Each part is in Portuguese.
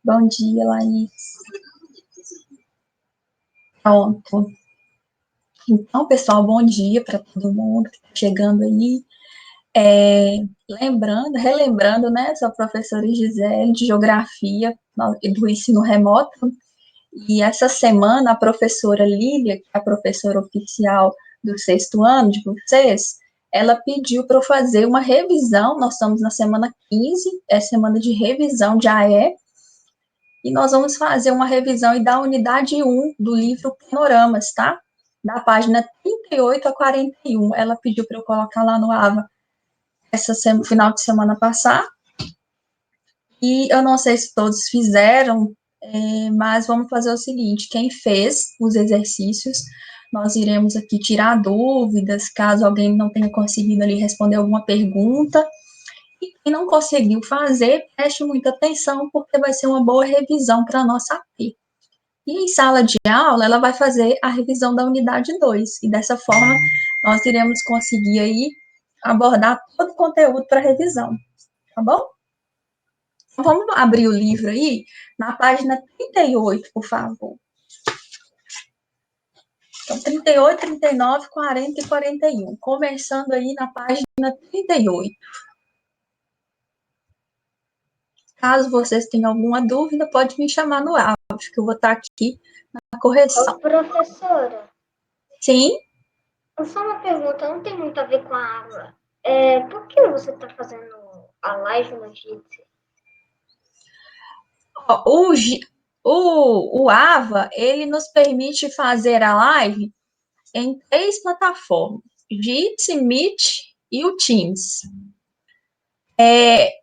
Bom dia, Laís. Pronto. Então, pessoal, bom dia para todo mundo que está chegando aí. Relembrando, né, sou a professora Gisele de Geografia do ensino remoto. E essa semana a professora Lília, que é a professora oficial do sexto ano de vocês, ela pediu para eu fazer uma revisão. Nós estamos na semana 15, é semana de revisão de AE, e nós vamos fazer uma revisão e da unidade 1 do livro Panoramas, tá? Da página 38 a 41. Ela pediu para eu colocar lá no AVA final de semana passar. E eu não sei se todos fizeram, mas vamos fazer o seguinte: quem fez os exercícios, nós iremos aqui tirar dúvidas, caso alguém não tenha conseguido ali responder alguma pergunta. E quem não conseguiu fazer, preste muita atenção, porque vai ser uma boa revisão para a nossa AP. E em sala de aula, ela vai fazer a revisão da unidade 2, e dessa forma nós iremos conseguir aí abordar todo o conteúdo para revisão, tá bom? Então, vamos abrir o livro aí, na página 38, por favor. Então, 38, 39, 40 e 41. Começando aí na página 38. Caso vocês tenham alguma dúvida, pode me chamar no áudio, que eu vou estar aqui na correção. Ô, professora. Sim? Só uma pergunta, não tem muito a ver com a aula. Por que você está fazendo a live no Jitsi? O AVA, ele nos permite fazer a live em 3 plataformas: Jitsi, Meet e o Teams.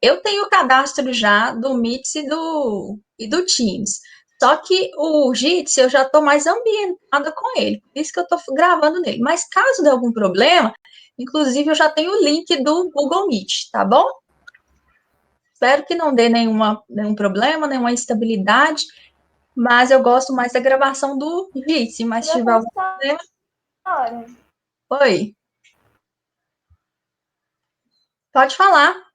Eu tenho o cadastro já do Meet e do Teams. Só que o Jitsi eu já estou mais ambientada com ele, por isso que eu estou gravando nele. Mas caso dê algum problema, inclusive eu já tenho o link do Google Meet, tá bom? Espero que não dê nenhum problema, nenhuma instabilidade, mas eu gosto mais da gravação do Jitsi, mas se tiver algum problema... Oi. Pode falar.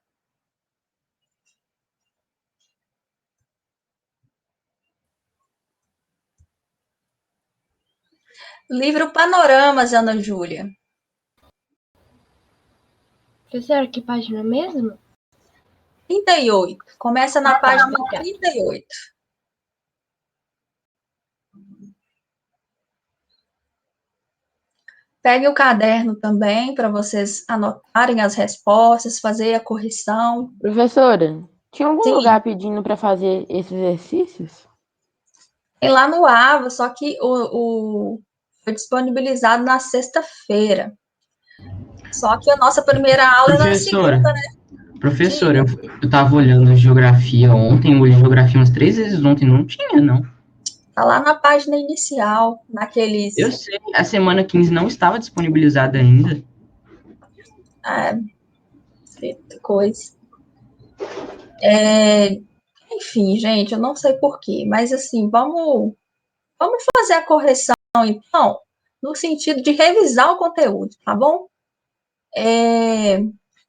Livro Panoramas, Ana Júlia. Professora, que página mesmo? 38. Começa na página 38. Pegue o caderno também para vocês anotarem as respostas, fazer a correção. Professora, tinha algum Sim. lugar pedindo para fazer esses exercícios? Tem lá no AVA, só que foi disponibilizado na sexta-feira. Só que a nossa primeira aula é na segunda, né? Professora, eu tava olhando geografia ontem, eu olhei geografia umas 3 vezes ontem, não tinha, não. Tá lá na página inicial, naqueles... Eu sei, a semana 15 não estava disponibilizada ainda. Coisa. Enfim, gente, eu não sei porquê, mas assim, vamos fazer a correção, então, no sentido de revisar o conteúdo, tá bom?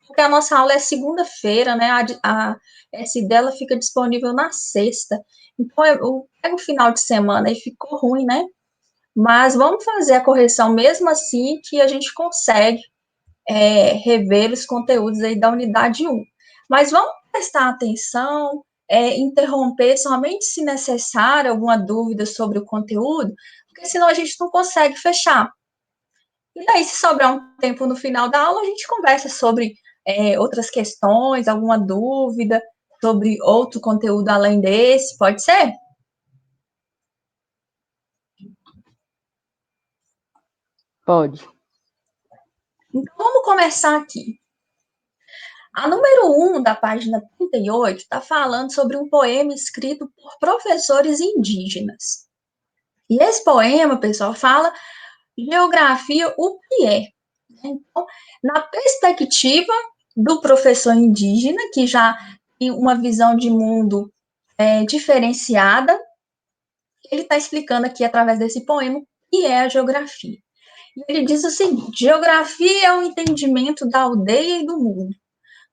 Porque a nossa aula é segunda-feira, né? A S dela fica disponível na sexta. Então, eu pego o final de semana e ficou ruim, né? Mas vamos fazer a correção mesmo assim, que a gente consegue rever os conteúdos aí da unidade 1. Mas vamos prestar atenção, interromper somente se necessário alguma dúvida sobre o conteúdo, porque senão a gente não consegue fechar. E daí, se sobrar um tempo no final da aula, a gente conversa sobre outras questões, alguma dúvida sobre outro conteúdo além desse, pode ser? Pode. Então, vamos começar aqui. A número 1 da página 38 está falando sobre um poema escrito por professores indígenas. E esse poema, pessoal, fala geografia, o que é. Então, na perspectiva do professor indígena, que já tem uma visão de mundo diferenciada, ele está explicando aqui, através desse poema, o que é a geografia. E ele diz o seguinte: geografia é o entendimento da aldeia e do mundo,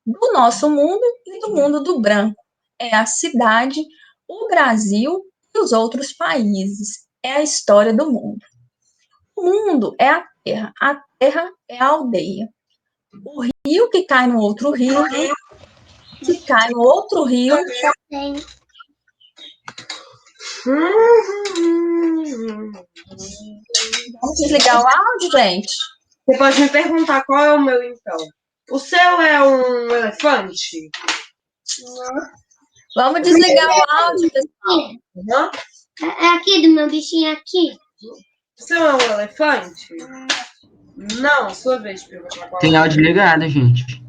do nosso mundo e do mundo do branco. É a cidade, o Brasil e os outros países. É a história do mundo. O mundo é a terra é a aldeia. O rio que cai no outro rio, que cai no outro rio. Vamos desligar o áudio, gente? Você pode me perguntar qual é o meu, então. O seu é um elefante? Vamos desligar o áudio, pessoal. Uhum. É aqui, do meu bichinho aqui. O seu é um elefante? Não, sua vez de perguntar qual Tem é. áudio ligado, gente.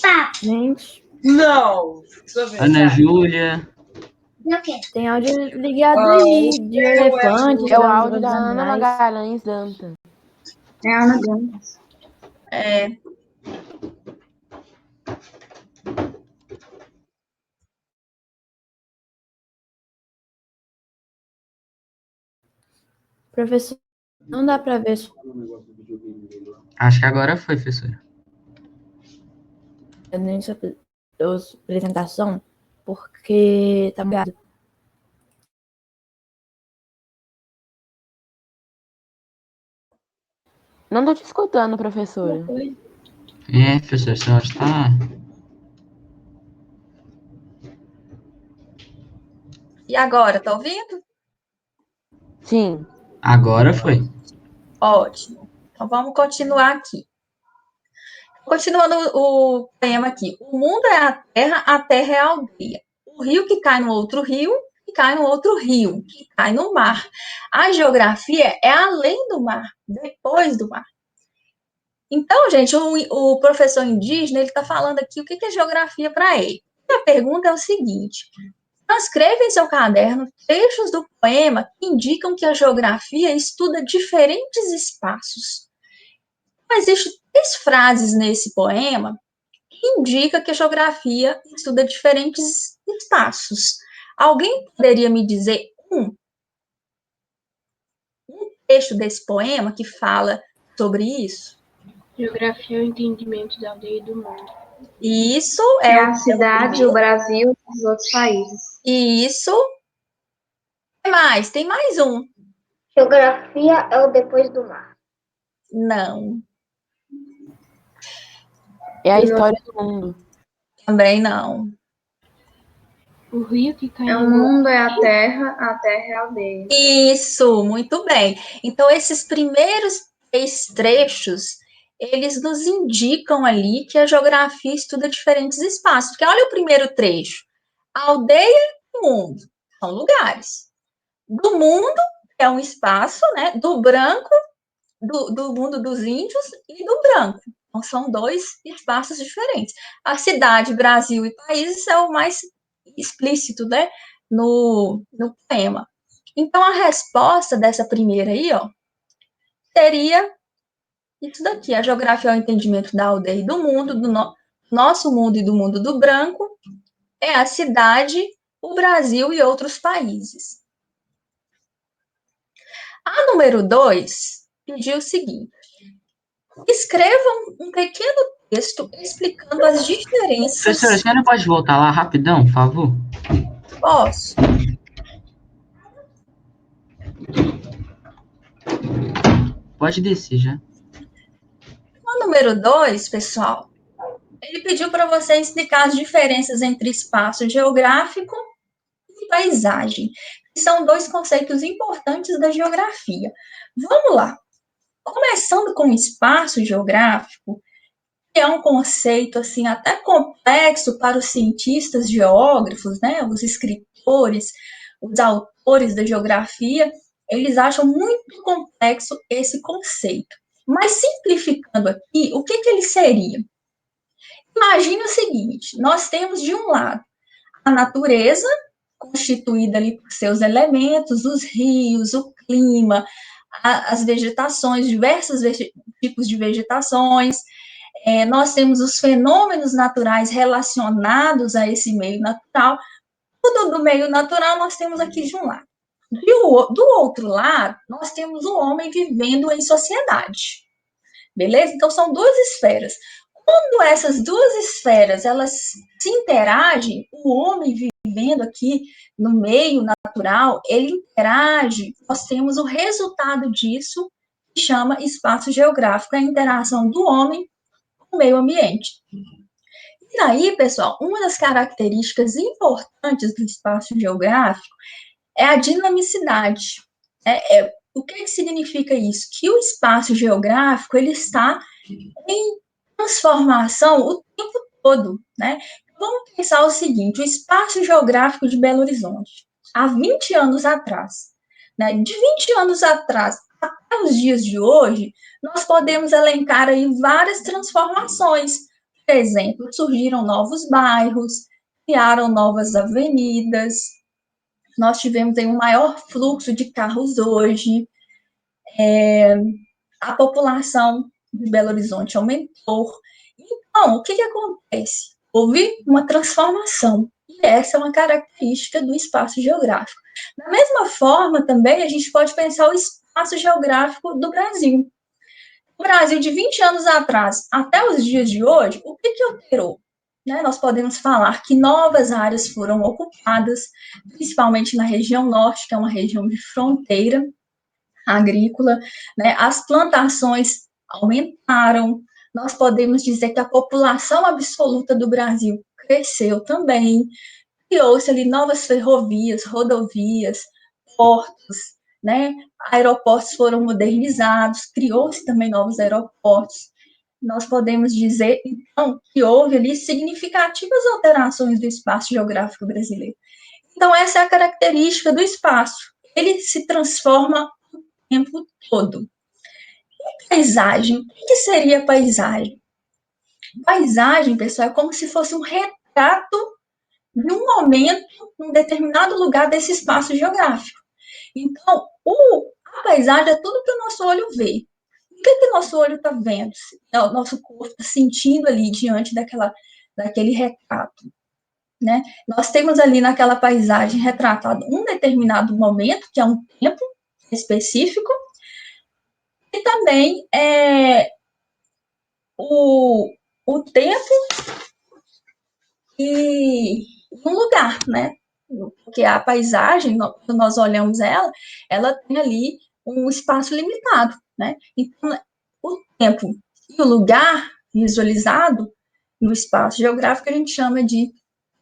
Tá. Gente, Não, sua vez. Ana Tá. Júlia. O quê? tem áudio ligado Ah, aí, o de seu é elefante, o das áudio da dos Ana animais. Magalhães Danta. É a Ana Gomes. É, Professor, não dá para ver Acho que agora foi, professora. nessa apresentação, porque tá ligado. Não tô te escutando, professora. É, professor, seu áudio tá... e agora, tá ouvindo? Sim. Agora foi. Ótimo. Então vamos continuar aqui. Continuando o poema aqui. O mundo é a terra é a aldeia. O rio que cai no outro rio, que cai no outro rio, que cai no mar. A geografia é além do mar, depois do mar. Então, gente, o professor indígena, ele está falando aqui o que é geografia para ele. E a pergunta é o seguinte: transcreva em seu caderno trechos do poema que indicam que a geografia estuda diferentes espaços. Existem 3 frases nesse poema que indicam que a geografia estuda diferentes espaços. Alguém poderia me dizer um trecho desse poema que fala sobre isso? Geografia é o entendimento da aldeia e do mundo. Isso É é a cidade, o Brasil e os outros países. Isso. Tem mais um. Geografia é o depois do mar. Não, É a história do mundo. também não. O rio que cai O no mundo é a terra é a aldeia. Isso, muito bem. Então, esses primeiros 3 trechos, eles nos indicam ali que a geografia estuda diferentes espaços. Porque olha o primeiro trecho. A aldeia e o mundo são lugares. Do mundo é um espaço, né? Do branco, do mundo dos índios e do branco. Então, são 2 espaços diferentes. A cidade, Brasil e países é o mais explícito, né? No poema. Então, a resposta dessa primeira aí, ó, seria isso daqui. A geografia é o entendimento da aldeia e do mundo, do nosso mundo e do mundo do branco. É a cidade, o Brasil e outros países. A número 2 pediu o seguinte: escrevam um pequeno texto explicando as diferenças. Professora, a senhora pode voltar lá rapidão, por favor? Posso? Pode descer já. O número 2, pessoal, ele pediu para você explicar as diferenças entre espaço geográfico e paisagem, que são 2 conceitos importantes da geografia. Vamos lá. Começando com o espaço geográfico, que é um conceito assim até complexo para os cientistas geógrafos, né, os escritores, os autores da geografia, eles acham muito complexo esse conceito. Mas simplificando aqui, o que ele seria? Imagine o seguinte: nós temos de um lado a natureza, constituída ali por seus elementos, os rios, o clima, as vegetações, diversos tipos de vegetações. Nós temos os fenômenos naturais relacionados a esse meio natural. Tudo do meio natural nós temos aqui de um lado. Do outro lado, nós temos o homem vivendo em sociedade. Beleza? Então, são 2 esferas. quando essas duas esferas elas se interagem, o homem vivendo aqui no meio natural, ele interage, nós temos o resultado disso, que chama espaço geográfico, a interação do homem com o meio ambiente. E aí, pessoal, uma das características importantes do espaço geográfico é a dinamicidade. O que significa isso? Que o espaço geográfico ele está em transformação o tempo todo, né? Vamos pensar o seguinte, o espaço geográfico de Belo Horizonte, há 20 anos atrás, né? De 20 anos atrás até os dias de hoje, nós podemos elencar aí várias transformações. Por exemplo, surgiram novos bairros, criaram novas avenidas, nós tivemos aí um maior fluxo de carros hoje, a população de Belo Horizonte aumentou. Então, o que acontece? Houve uma transformação, e essa é uma característica do espaço geográfico. Da mesma forma, também, a gente pode pensar o espaço geográfico do Brasil. O Brasil, de 20 anos atrás até os dias de hoje, o que alterou? Nós podemos falar que novas áreas foram ocupadas, principalmente na região norte, que é uma região de fronteira agrícola, as plantações aumentaram, nós podemos dizer que a população absoluta do Brasil cresceu também, criou-se ali novas ferrovias, rodovias, portos, aeroportos foram modernizados, criou-se também novos aeroportos. Nós podemos dizer, então, que houve ali significativas alterações do espaço geográfico brasileiro. Então, essa é a característica do espaço. Ele se transforma o tempo todo. E paisagem? O que seria paisagem? Paisagem, pessoal, é como se fosse um retrato de um momento, um determinado lugar desse espaço geográfico. Então, a paisagem é tudo que o nosso olho vê. O que o nosso olho está vendo? O nosso corpo está sentindo ali diante daquele retrato. Nós temos ali naquela paisagem retratado um determinado momento, que é um tempo específico, e também o tempo e um lugar, Porque a paisagem, quando nós olhamos ela tem ali um espaço limitado, Então, o tempo e o lugar visualizado no espaço geográfico a gente chama de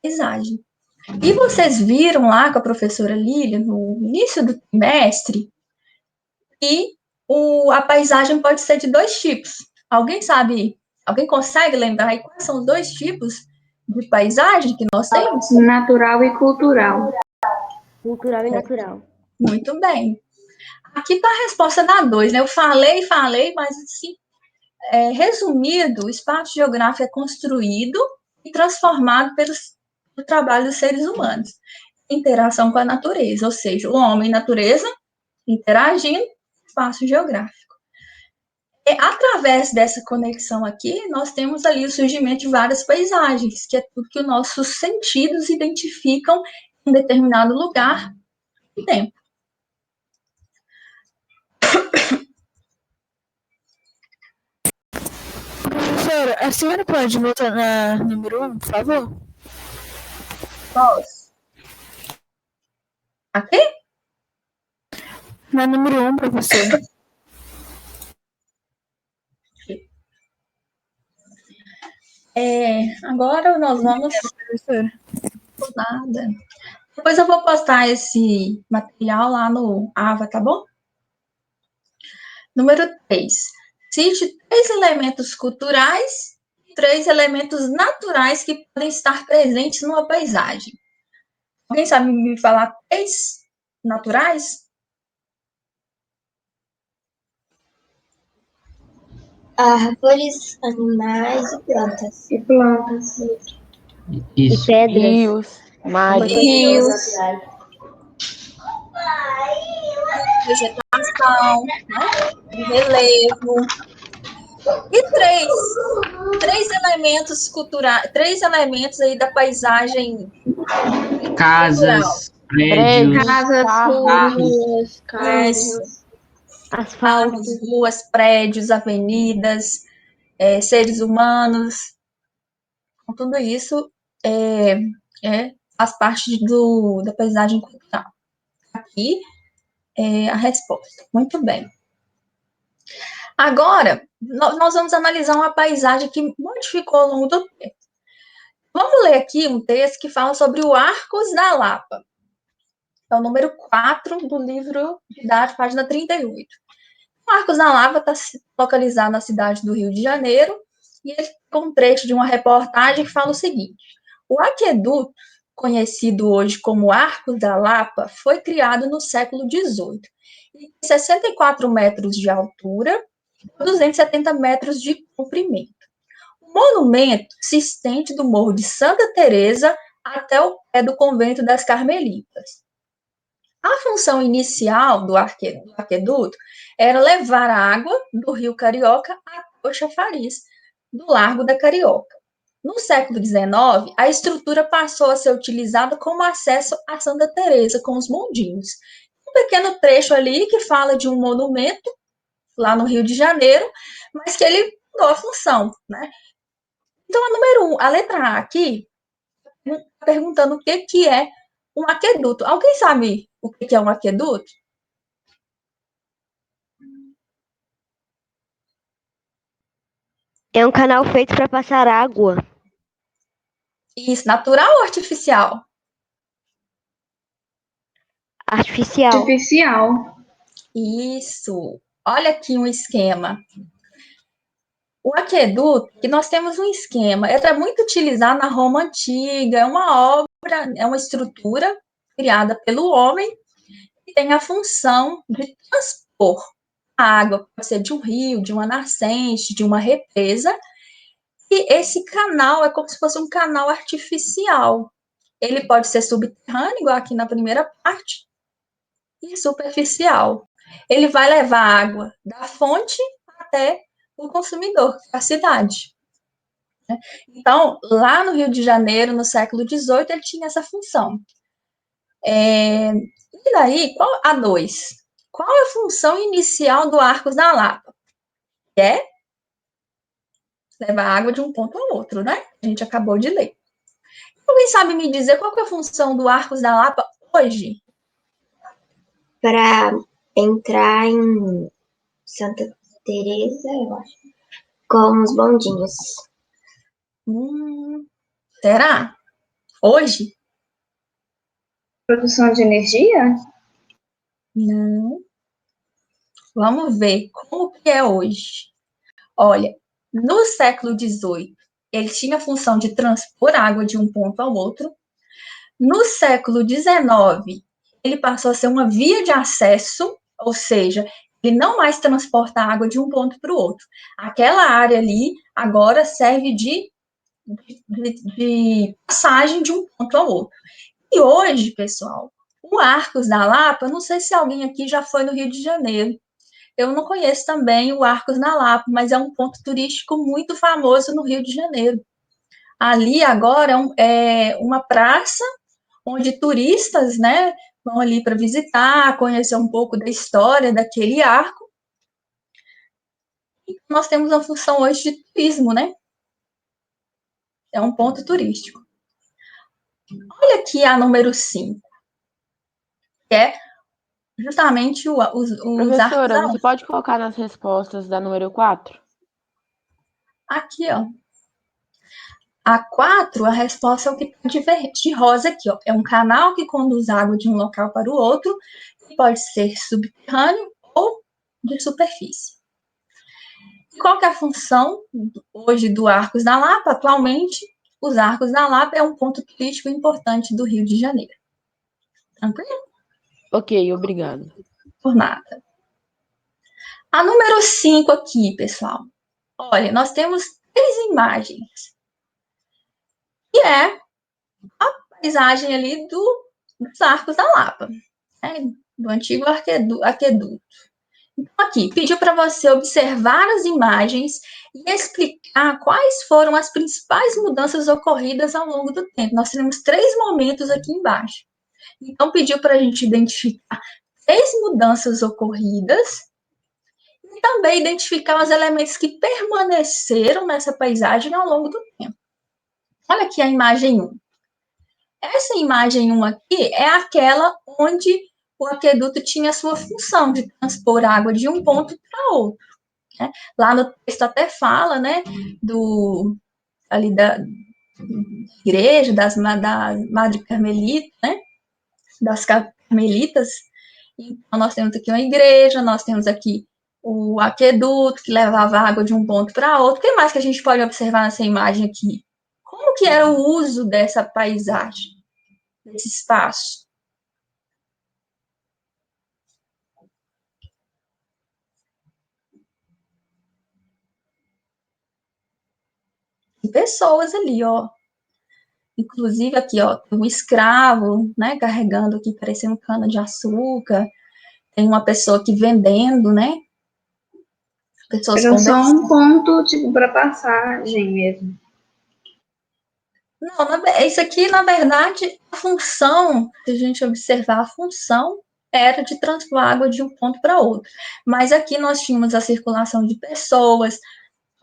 paisagem. E vocês viram lá com a professora Lília, no início do trimestre, que a paisagem pode ser de dois tipos. Alguém consegue lembrar aí quais são os dois tipos de paisagem que nós temos? Natural e cultural. Cultural e natural. Muito bem. Aqui está a resposta da 2, Eu falei, mas assim, resumido, o espaço geográfico é construído e transformado pelo trabalho dos seres humanos. Interação com a natureza, ou seja, o homem e a natureza interagindo, espaço geográfico. Através dessa conexão aqui, nós temos ali o surgimento de várias paisagens, que é tudo que os nossos sentidos identificam em determinado lugar e tempo. Professora, a senhora pode voltar na número 1, por favor? Posso. Aqui? Na número 1, professora. Agora nós vamos... Professora. Nada. Depois eu vou postar esse material lá no AVA, tá bom? Número 3. Cite 3 elementos culturais e 3 elementos naturais que podem estar presentes numa paisagem. Alguém sabe me falar 3 naturais? Árvores, animais e plantas. E plantas. Isso. E pedras. Rios, mares. Rios. Vegetação, relevo. E 3 elementos culturais, 3 elementos aí da paisagem. Casas, prédios, Casas, ruas, Prédios, asfalto. ruas, prédios, avenidas. seres humanos, com tudo isso faz parte da paisagem cultural. Aqui é a resposta. Muito bem. Agora, nós vamos analisar uma paisagem que modificou ao longo do tempo. Vamos ler aqui um texto que fala sobre o Arcos da Lapa. É o número 4 do livro de idade, página 38. O Arcos da Lapa está localizado na cidade do Rio de Janeiro, e ele tem um trecho de uma reportagem que fala o seguinte: o aqueduto, conhecido hoje como Arcos da Lapa, foi criado no século XVIII, e tem 64 metros de altura e 270 metros de comprimento. O monumento se estende do Morro de Santa Teresa até o pé do Convento das Carmelitas. A função inicial do aqueduto era levar a água do Rio Carioca até o chafariz do Largo da Carioca. No século XIX, a estrutura passou a ser utilizada como acesso a Santa Teresa com os bondinhos. Um pequeno trecho ali que fala de um monumento lá no Rio de Janeiro, mas que ele mudou a função, né? Então, a número 1, a letra A aqui, está perguntando o que é um aqueduto. Alguém sabe o que é um aqueduto? É um canal feito para passar água. Isso, natural ou artificial? Artificial. Artificial. Isso. Olha aqui um esquema. O aqueduto, que nós temos um esquema, era muito utilizado na Roma Antiga, é uma obra, é uma estrutura criada pelo homem que tem a função de transpor a água, pode ser de um rio, de uma nascente, de uma represa, e esse canal é como se fosse um canal artificial. Ele pode ser subterrâneo, igual aqui na primeira parte, e superficial. Ele vai levar água da fonte até o consumidor, a cidade. Então, lá no Rio de Janeiro, no século XVIII, ele tinha essa função. E daí, a 2? Qual é a função inicial do Arcos da Lapa? É levar água de um ponto ao outro, né? A gente acabou de ler. Alguém sabe me dizer qual é a função do Arcos da Lapa hoje? Para entrar em Santa Teresa, eu acho, com os bondinhos. Será? Hoje? Produção de energia? Não. Vamos ver como que é hoje. Olha, no século XVIII, ele tinha a função de transpor água de um ponto ao outro. No século XIX, ele passou a ser uma via de acesso, ou seja, ele não mais transporta água de um ponto para o outro. Aquela área ali agora serve de passagem de um ponto ao outro. E hoje, pessoal, o Arcos da Lapa, não sei se alguém aqui já foi no Rio de Janeiro. Eu não conheço também o Arcos da Lapa, mas é um ponto turístico muito famoso no Rio de Janeiro. Ali agora é uma praça onde turistas, né, vão ali para visitar, conhecer um pouco da história daquele arco. E nós temos a função hoje de turismo, né? É um ponto turístico. Olha aqui a número 5, que é justamente os arcos Professora, da você Lapa. pode colocar nas respostas da número 4? Aqui, ó. A 4, a resposta é o que está de rosa aqui, ó. É um canal que conduz água de um local para o outro, que pode ser subterrâneo ou de superfície. E qual que é a função hoje do Arcos da Lapa? Atualmente, os Arcos da Lapa é um ponto turístico importante do Rio de Janeiro. Tranquilo? Ok, obrigado. Por nada. A número 5 aqui, pessoal. Olha, nós temos 3 imagens. Que é a paisagem ali dos Arcos da Lapa, né? Do antigo aqueduto. Então, aqui, pediu para você observar as imagens e explicar quais foram as principais mudanças ocorridas ao longo do tempo. Nós temos 3 momentos aqui embaixo. Então, pediu para a gente identificar 3 mudanças ocorridas e e também identificar os elementos que permaneceram nessa paisagem ao longo do tempo. Olha aqui a imagem 1. Essa imagem 1 aqui é aquela onde o aqueduto tinha a sua função de transpor água de um ponto para outro. Né? Lá no texto até fala, né, ali da igreja, da Madre Carmelita, né, das Carmelitas. Então, nós temos aqui uma igreja, nós temos aqui o aqueduto que levava água de um ponto para outro. O que mais que a gente pode observar nessa imagem aqui? Como que era o uso dessa paisagem, desse espaço? Tem pessoas ali, ó. Inclusive aqui, ó, tem um escravo, né, carregando aqui, parecendo cana de açúcar. Tem uma pessoa aqui vendendo, né? Pessoas Era só conversando. um ponto, tipo, para passagem mesmo. Não, isso aqui, na verdade, a função, se a gente observar, a função era de transpor água de um ponto para outro. Mas aqui nós tínhamos a circulação de pessoas.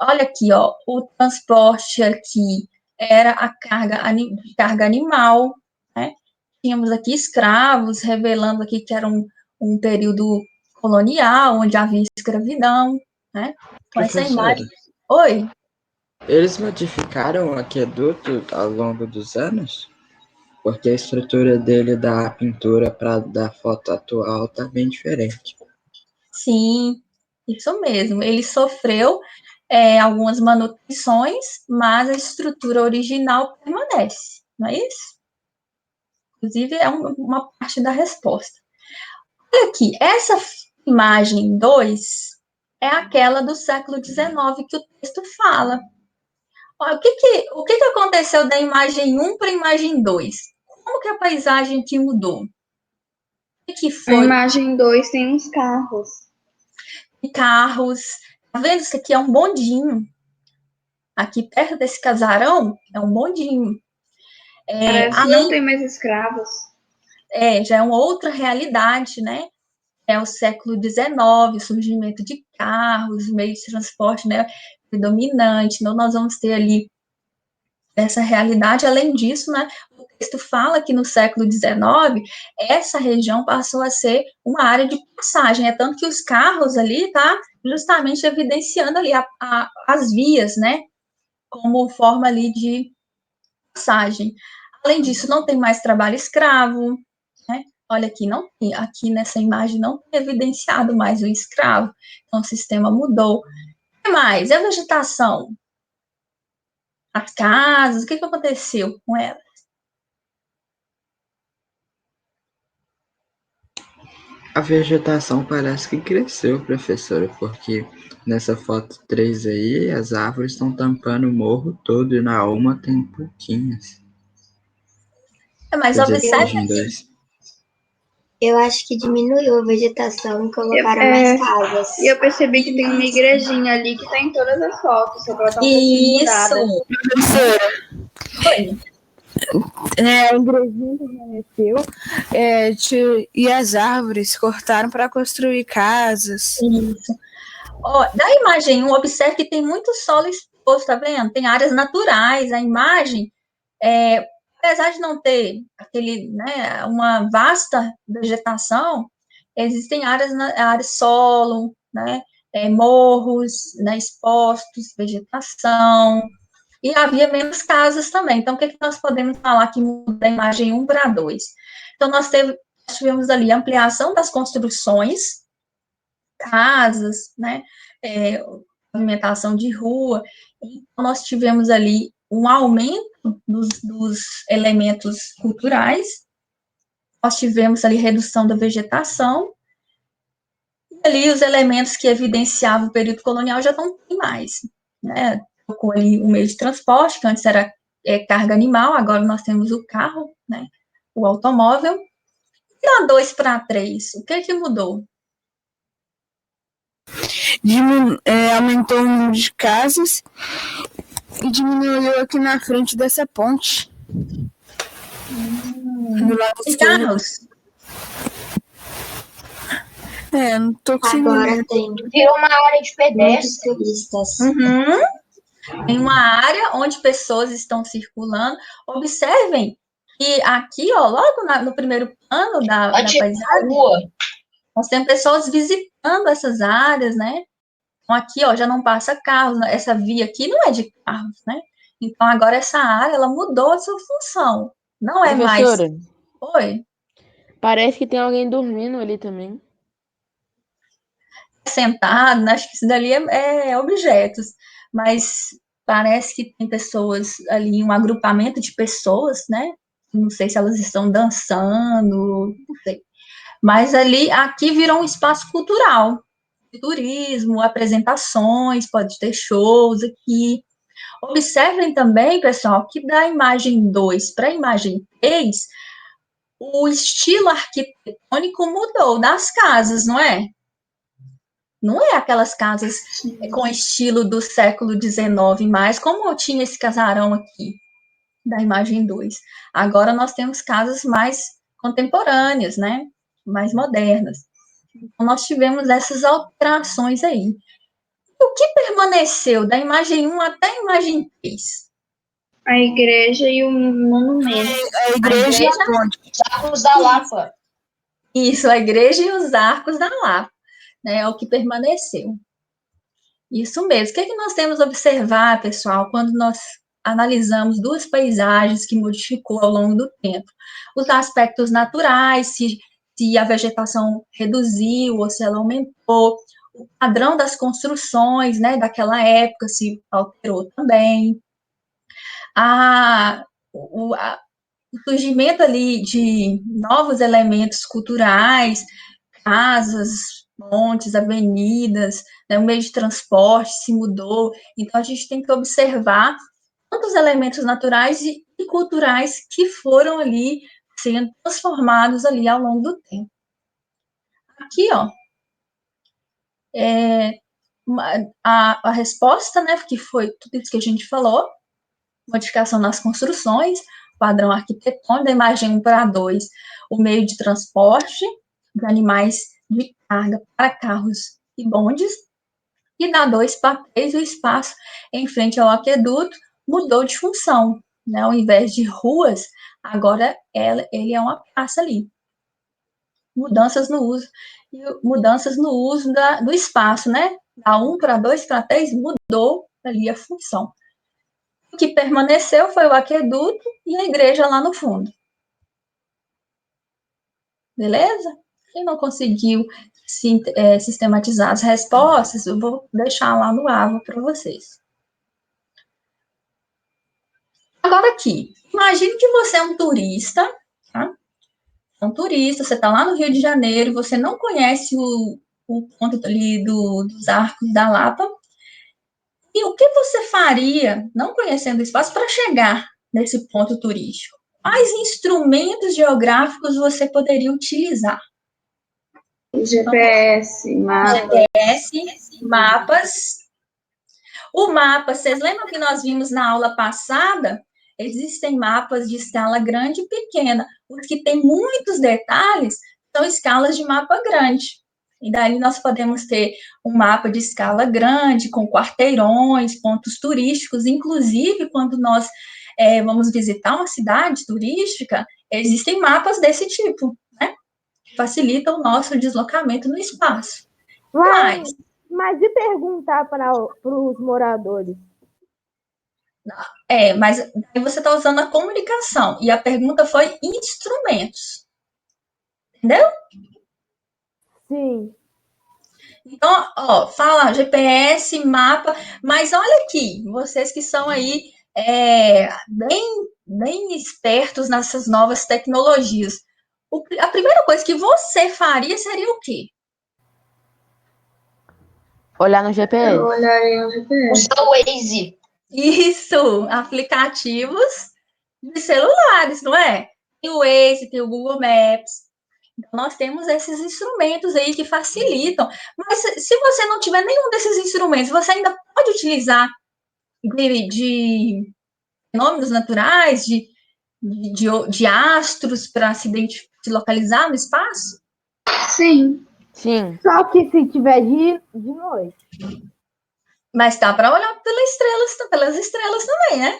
Olha aqui, ó, o transporte aqui era a carga animal, né? Tínhamos aqui escravos, revelando aqui que era um período colonial, onde havia escravidão, né? Com essa imagem. Oi? Eles modificaram o aqueduto ao longo dos anos? Porque a estrutura dele da pintura para da foto atual está bem diferente. Sim, isso mesmo. Ele sofreu algumas manutenções, mas a estrutura original permanece, não é isso? Inclusive, é uma parte da resposta. Olha aqui, essa imagem 2 é aquela do século XIX que o texto fala. Olha, o que aconteceu da imagem 1 para a imagem 2? Como que a paisagem aqui mudou? O que foi? A imagem 2 tem uns carros. Carros. Tá vendo? Isso aqui é um bondinho. Aqui perto desse casarão é um bondinho. Parece que não tem mais escravos. Já é uma outra realidade, né? É o século XIX, o surgimento de carros, meios de transporte, né, predominante. Então, nós vamos ter ali essa realidade. Além disso, né, o texto fala que no século XIX, essa região passou a ser uma área de passagem. É tanto que os carros ali tá justamente evidenciando ali as vias, né, como forma ali de passagem. Além disso, não tem mais trabalho escravo, né? Olha aqui, não tem, aqui nessa imagem não tem evidenciado mais o escravo. Então, o sistema mudou. O que mais? E a vegetação? As casas, o que aconteceu com elas? A vegetação parece que cresceu, professora, porque nessa foto 3 aí, as árvores estão tampando o morro todo e na uma tem pouquinhas. Mas observe aqui. Eu acho que diminuiu a vegetação e colocaram mais casas. E eu percebi que tem uma igrejinha ali que tá em todas as fotos, só que ela tá um pouquinho mudada. Oi. A igrejinha permaneceu e as árvores cortaram para construir casas. Isso. Ó, da imagem 1, observe que tem muito solo exposto, tá vendo? Tem áreas naturais. A imagem, apesar de não ter né, uma vasta vegetação, existem áreas solo, né, morros, né, expostos, vegetação, e havia menos casas também. Então, o que nós podemos falar que muda da imagem 1 para 2? Então, nós tivemos ali a ampliação das construções, casas, né, pavimentação de rua, então nós tivemos ali um aumento dos elementos culturais, nós tivemos ali redução da vegetação, e ali os elementos que evidenciavam o período colonial já não tem mais, né, com ali o meio de transporte, que antes era carga animal, agora nós temos o carro, né, o automóvel. E da 2 para 3, o que mudou? Aumentou o número de casas e diminuiu aqui na frente dessa ponte. Do lado e carros? Não tô conseguindo. Agora tem Virou uma área de muitos pedestre. turistas. Em uma área onde pessoas estão circulando. Observem que aqui, ó, logo no primeiro plano da paisagem, Rua. nós temos pessoas visitando essas áreas, né? Então, aqui, ó, já não passa carros, né? Essa via aqui não é de carros, né? Então, agora essa área, ela mudou a sua função. Não é mais... Professora, Oi? parece que tem alguém dormindo ali também. Sentado, né? Acho que isso dali é objetos, mas parece que tem pessoas ali, um agrupamento de pessoas, né? Não sei se elas estão dançando, não sei. Mas ali, aqui virou um espaço cultural, turismo, apresentações, pode ter shows aqui. Observem também, pessoal, que da imagem 2 para a imagem 3, o estilo arquitetônico mudou das casas, não é? Não é aquelas casas com estilo do século XIX, mais como tinha esse casarão aqui, da imagem 2. Agora nós temos casas mais contemporâneas, né? Mais modernas. Então, nós tivemos essas alterações aí. O que permaneceu da imagem 1 até a imagem 3? A igreja e o monumento. A igreja e a ponte. Arcos da Lapa. Isso, a igreja e os arcos da Lapa, né? É o que permaneceu. Isso mesmo. O que é que nós temos a observar, pessoal, quando nós analisamos duas paisagens que modificou ao longo do tempo? Os aspectos naturais, se a vegetação reduziu ou se ela aumentou, o padrão das construções, né, daquela época se alterou também. O surgimento ali de novos elementos culturais, casas, pontes, avenidas, né, o meio de transporte se mudou. Então, a gente tem que observar quantos elementos naturais e culturais que foram ali sendo transformados ali ao longo do tempo. Aqui, ó, a resposta, né, que foi tudo isso que a gente falou, modificação nas construções, padrão arquitetônico, da imagem 1 para 2, o meio de transporte de animais de carga para carros e bondes, e da 2 para 3, o espaço em frente ao aqueduto mudou de função, né? Ao invés de ruas, agora ele é uma praça ali. Mudanças no uso do espaço, né? Da 1 para 2 para 3 mudou ali a função. O que permaneceu foi o aqueduto e a igreja lá no fundo. Beleza? Quem não conseguiu sistematizar as respostas, eu vou deixar lá no AVA para vocês. Agora aqui, imagine que você é um turista, tá? Você está lá no Rio de Janeiro, você não conhece o ponto ali dos Arcos da Lapa. E o que você faria, não conhecendo o espaço, para chegar nesse ponto turístico? Quais instrumentos geográficos você poderia utilizar? GPS, mapas. O mapa, vocês lembram que nós vimos na aula passada? Existem mapas de escala grande e pequena. Os que têm muitos detalhes são escalas de mapa grande. E daí nós podemos ter um mapa de escala grande, com quarteirões, pontos turísticos, inclusive quando nós vamos visitar uma cidade turística, existem mapas desse tipo, né? Que facilitam o nosso deslocamento no espaço. Mas e perguntar para os moradores? Mas aí você está usando a comunicação, e a pergunta foi instrumentos. Entendeu? Sim. Então, ó, fala GPS, mapa, mas olha aqui, vocês que são aí bem espertos nessas novas tecnologias. A primeira coisa que você faria seria o quê? Olhar no GPS. Eu olharei no GPS. Usar o Waze. Isso, aplicativos de celulares, não é? Tem o Waze, tem o Google Maps. Então, nós temos esses instrumentos aí que facilitam. Mas se você não tiver nenhum desses instrumentos, você ainda pode utilizar de fenômenos naturais, de astros para se localizar no espaço? Sim. Sim. Só que se tiver de noite. Mas dá para olhar pelas estrelas também, né?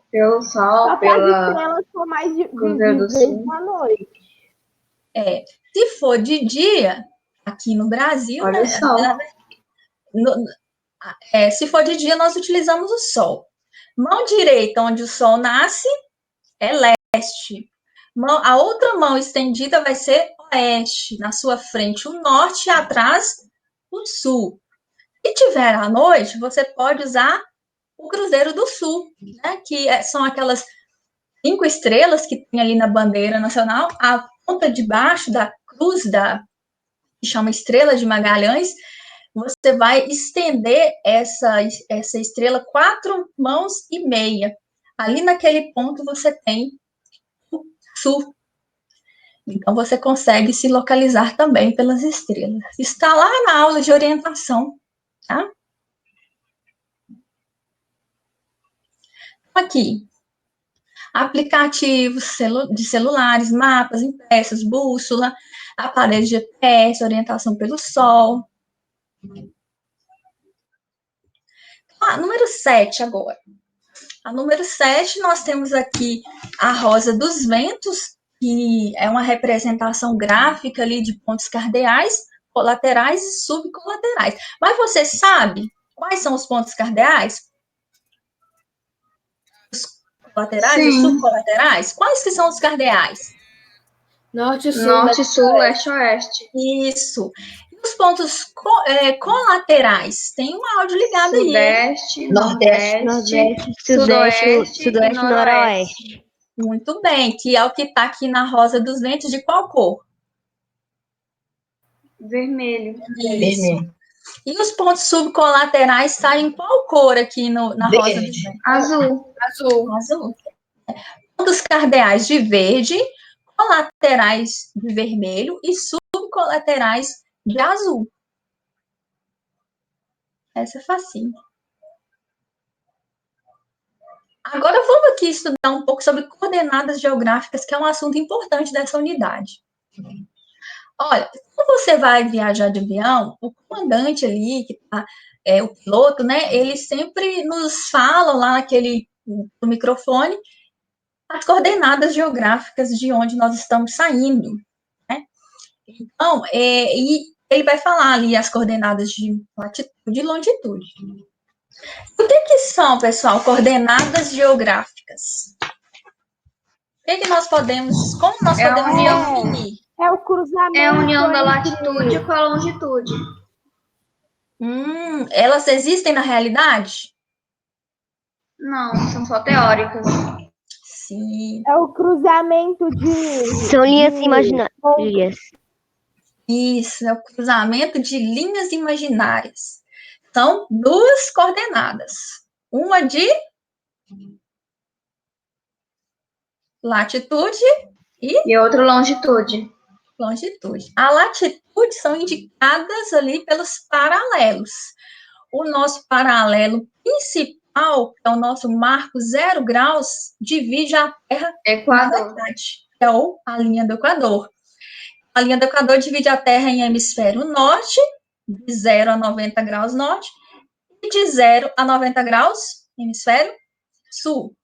Pelo Só sol, que as pela estrelas são mais Cruzeiro do visíveis Sul. à noite. Se for de dia, aqui no Brasil, Olha né? o sol. Se for de dia, nós utilizamos o sol. Mão direita, onde o sol nasce, é leste. A outra mão estendida vai ser oeste. Na sua frente, o norte, e atrás, o sul. Se tiver à noite, você pode usar o Cruzeiro do Sul, né? Que são aquelas 5 estrelas que tem ali na bandeira nacional. A ponta de baixo da cruz, que chama Estrela de Magalhães, você vai estender essa estrela 4 mãos e meia. Ali naquele ponto você tem o sul. Então você consegue se localizar também pelas estrelas. Está lá na aula de orientação, tá? Aqui, aplicativos de celulares, mapas impressos, bússola, aparelho de GPS, orientação pelo sol. Número 7 agora. A número 7, nós temos aqui a Rosa dos Ventos, que é uma representação gráfica ali de pontos cardeais, colaterais e subcolaterais. Mas você sabe quais são os pontos cardeais? Os colaterais e os subcolaterais? Quais que são os cardeais? Norte, sul, leste, oeste. Isso. E os pontos colaterais? Tem um áudio ligado Sudeste, aí. Nordeste, Sudoeste e Noroeste. Muito bem, que é o que está aqui na Rosa dos Ventos, de qual cor? Vermelho. Isso. E os pontos subcolaterais estão em qual cor aqui na Rosa dos Ventos? Azul. Pontos cardeais de verde, colaterais de vermelho e subcolaterais de azul. Essa é facinho. Agora vamos aqui estudar um pouco sobre coordenadas geográficas, que é um assunto importante dessa unidade. Olha, quando você vai viajar de avião, o comandante ali, o piloto, né, ele sempre nos fala lá no microfone as coordenadas geográficas de onde nós estamos saindo, né? Então, e ele vai falar ali as coordenadas de latitude e longitude. O que são, pessoal, coordenadas geográficas? Como nós podemos definir? É o cruzamento. É a união da latitude com a longitude. Elas existem na realidade? Não, são só teóricas. Sim. É o cruzamento São linhas imaginárias. Isso, é o cruzamento de linhas imaginárias. São 2 coordenadas. Uma de latitude e outra longitude. A latitude são indicadas ali pelos paralelos. O nosso paralelo principal, que é o nosso marco 0 graus, divide a Terra na metade, que é a linha do Equador. A linha do Equador divide a Terra em hemisfério norte, de 0 a 90 graus norte, e de 0 a 90 graus, hemisfério sul.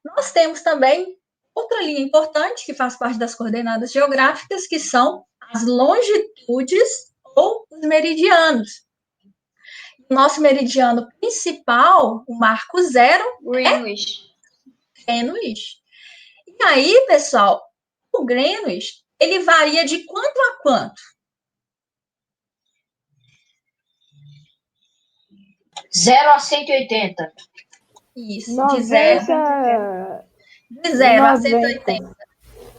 Nós temos também outra linha importante, que faz parte das coordenadas geográficas, que são as longitudes ou os meridianos. Nosso meridiano principal, o marco 0, Greenwich. E aí, pessoal, o Greenwich, ele varia de quanto a quanto? 0 a 180. Isso, 90... de 0 a 180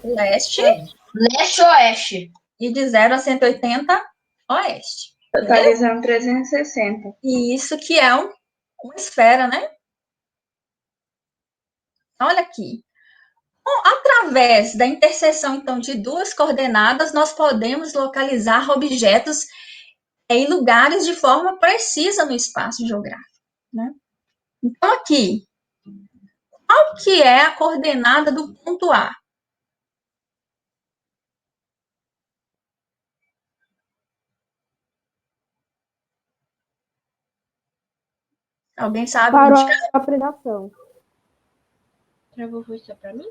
leste, oeste. E de 0 a 180 oeste. Totalizando 360. E isso que é uma esfera, né? Olha aqui. Bom, através da interseção, então, de 2 coordenadas, nós podemos localizar objetos em lugares de forma precisa no espaço geográfico, né? Então, aqui, qual que é a coordenada do ponto A? Alguém sabe me Parou indicar? a apresentação. Travou foi só pra mim?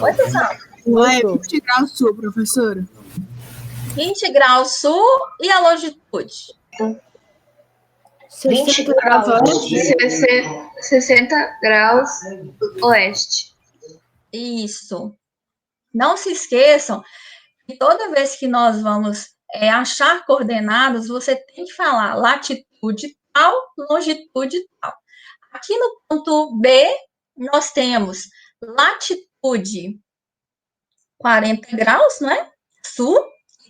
Oi, pessoal. Lá é 20 graus sul, professora. 20 graus sul e a longitude? 20 graus. 60 graus oeste. Isso. Não se esqueçam que toda vez que nós vamos achar coordenadas, você tem que falar latitude tal, longitude tal. Aqui no ponto B, nós temos latitude 40 graus, não é? Sul,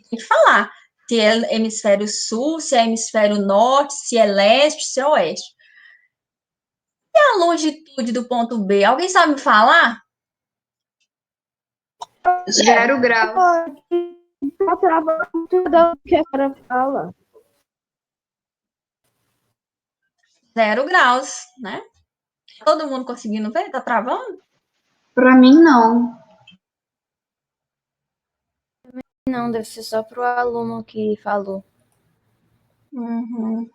tem que falar se é hemisfério sul, se é hemisfério norte, se é leste, se é oeste. E a longitude do ponto B? Alguém sabe me falar? 0 graus. Tá travando tudo o que a senhora fala. 0 graus, né? Todo mundo conseguindo ver? Tá travando? Pra mim, não. Não, deve ser só pro aluno que falou. Uhum.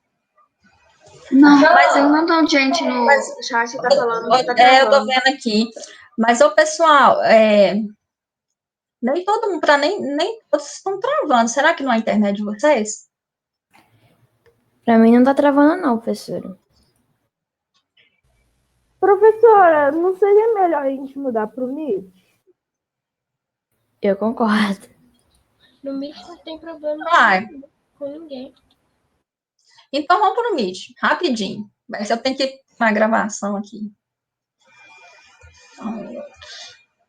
Não, mas tem um montão de gente no chat que tá falando que tá Eu tô travando. vendo aqui. Mas, ô, pessoal, nem todo mundo, nem todos estão travando. Será que não é a internet de vocês? Pra mim não tá travando não, professora. Professora, não seria melhor a gente mudar pro Meet? Eu concordo. No Meet não tem problema Vai. com ninguém. Então, vamos pro Meet, rapidinho. Mas eu tenho que ir na gravação aqui.